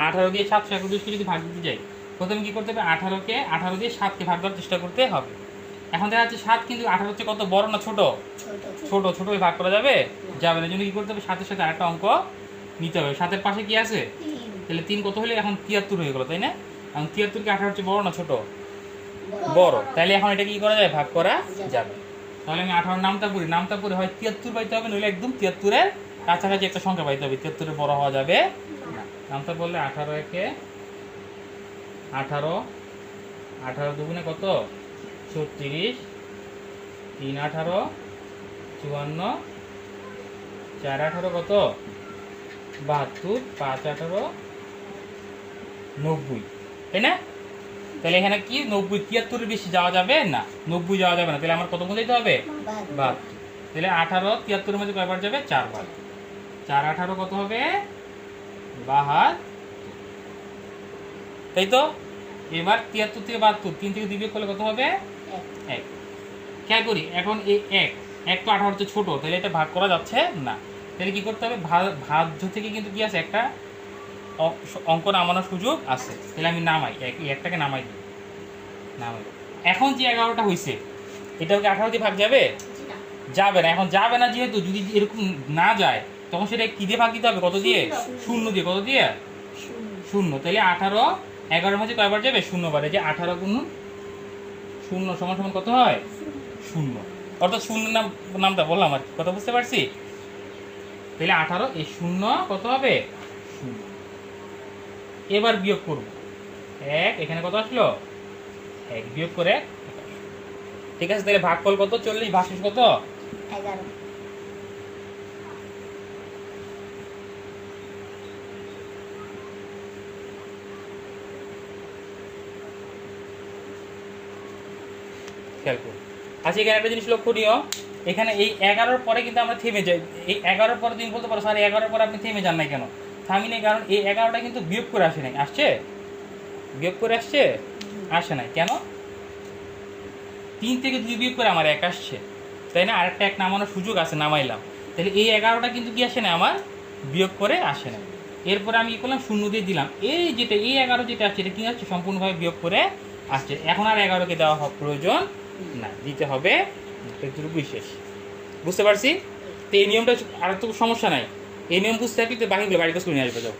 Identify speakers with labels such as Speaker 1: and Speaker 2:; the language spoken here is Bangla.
Speaker 1: 18 দিয়ে 731কে যদি ভাগ দিতে যাই, প্রথমে কি করতে হবে, 18 দিয়ে 7কে ভাগ দেওয়ার চেষ্টা করতে হবে। এখন দেখা যাচ্ছে 7 কিন্তু 18 হচ্ছে কত, বড় না ছোট? ছোট। ছোট ভাগ করা যাবে? যাবে না। এই জন্য কি করতে হবে, 7-এর সাথে আরেকটা অঙ্ক নিতে হবে। 7-এর পাশে কি আছে? তাহলে 3 কত হলে এখন 73 হয়ে গেল, তাই না? এখন 73কে 18 হচ্ছে বড় না ছোট? বড়। তাহলে এখন এটা কি করা যায়, ভাগ করা যাবে। তাহলে আমি 18 নামটা পড়ে হয় 73 পাইতে হবে, নইলে একদম 73-এর কাছাকাছি একটা সংখ্যা পাইতে হবে। 73-এর বড় হওয়া যাবে না। নামটা বললে 18 একে 18, 18 দুগুণে কত, 36, 3 18, 54, 4 18 কত, 72, 5 18, 90, তাই না? তাহলে এখানে কি 90, 73-এর বেশি যাওয়া যাবে না, 90 যাওয়া যাবে না। তাহলে আমার কত বোঝাইতে হবে, 72। তাহলে 18 73-এর মধ্যে কয়বার যাবে, 4 বার। 4 18 কত হবে, 72, তাই তো? এবার 73 থেকে 72, 3 থেকে 2 বিয়োগ করলে কত হবে, 1। খেয়াল করি, এখন এই 1 তো 18 হচ্ছে ছোট, তাহলে এটা ভাগ করা যাচ্ছে না। তাহলে কি করতে হবে, ভাজ্য থেকে কিন্তু কি আছে, একটা অঙ্ক নামানোর সুযোগ আছে। তাহলে আমি নামাই, একটাকে নামাই দিই, নামাই। এখন যে 11টা হয়েছে, এটাও কি 18 দিয়ে ভাগ যাবে? যাবে না। এখন যাবে না যেহেতু, যদি এরকম না যায় তখন সেটা কি দিয়ে ভাগ দিতে হবে, কত দিয়ে, 0 দিয়ে। কত দিয়ে, 0। তাহলে 18 11-এর মধ্যে কয়বার যাবে, 0 বার। এই যে 18 গুণ 0 সমান সমান কত হয়, 0। অর্থাৎ 0 নামটা বললাম আর কি, কথা বুঝতে পারছি? তাহলে 18 এই 0 কত হবে, 0। এবার বিয়োগ করব, 1 এখানে কত আসলো, 1 বিয়োগ করে 1, ঠিক আছে? তাহলে ভাগফল কত, 40 ভাগশেষ কত,
Speaker 2: 11।
Speaker 1: খেয়াল করুন। আচ্ছা, এখানে একটা জিনিস লক্ষণীয়, এখানে এই 11-র পরে কিন্তু আমরা থেমে যাই। এই 11-র পরে তুমি বলতে পারো, স্যার 11-র পরে আপনি থেমে যান নাই কেন? থামি নাই, কারণ এই 11টা কিন্তু বিয়োগ করে আসে নাই। আসছে, বিয়োগ করে আসছে, আসে নাই কেন? 3 থেকে 2 বিয়োগ করে আমার 1 আসছে, তাই না? আরেকটা 1 নামানোর সুযোগ আছে, নামাইলাম। তাহলে এই 11টা কিন্তু কি আসে না, আমার বিয়োগ করে আসে না। এরপরে আমি কি করলাম, 0 দিয়ে দিলাম। এই যেটা, এই 11 যেটা আসছে, এটা কি আসছে, সম্পূর্ণভাবে বিয়োগ করে আসছে। এখন আর 11কে দেওয়া প্রয়োজন না, দিতে হবে একটু বিশেষ। বুঝতে পারছি? তো এই নিয়মটা আর তো সমস্যা নাই। এই নিয়ম বুঝতে থাকলে তো বাকিগুলো বাড়ির কাছে নিয়ে আসবে। যাও।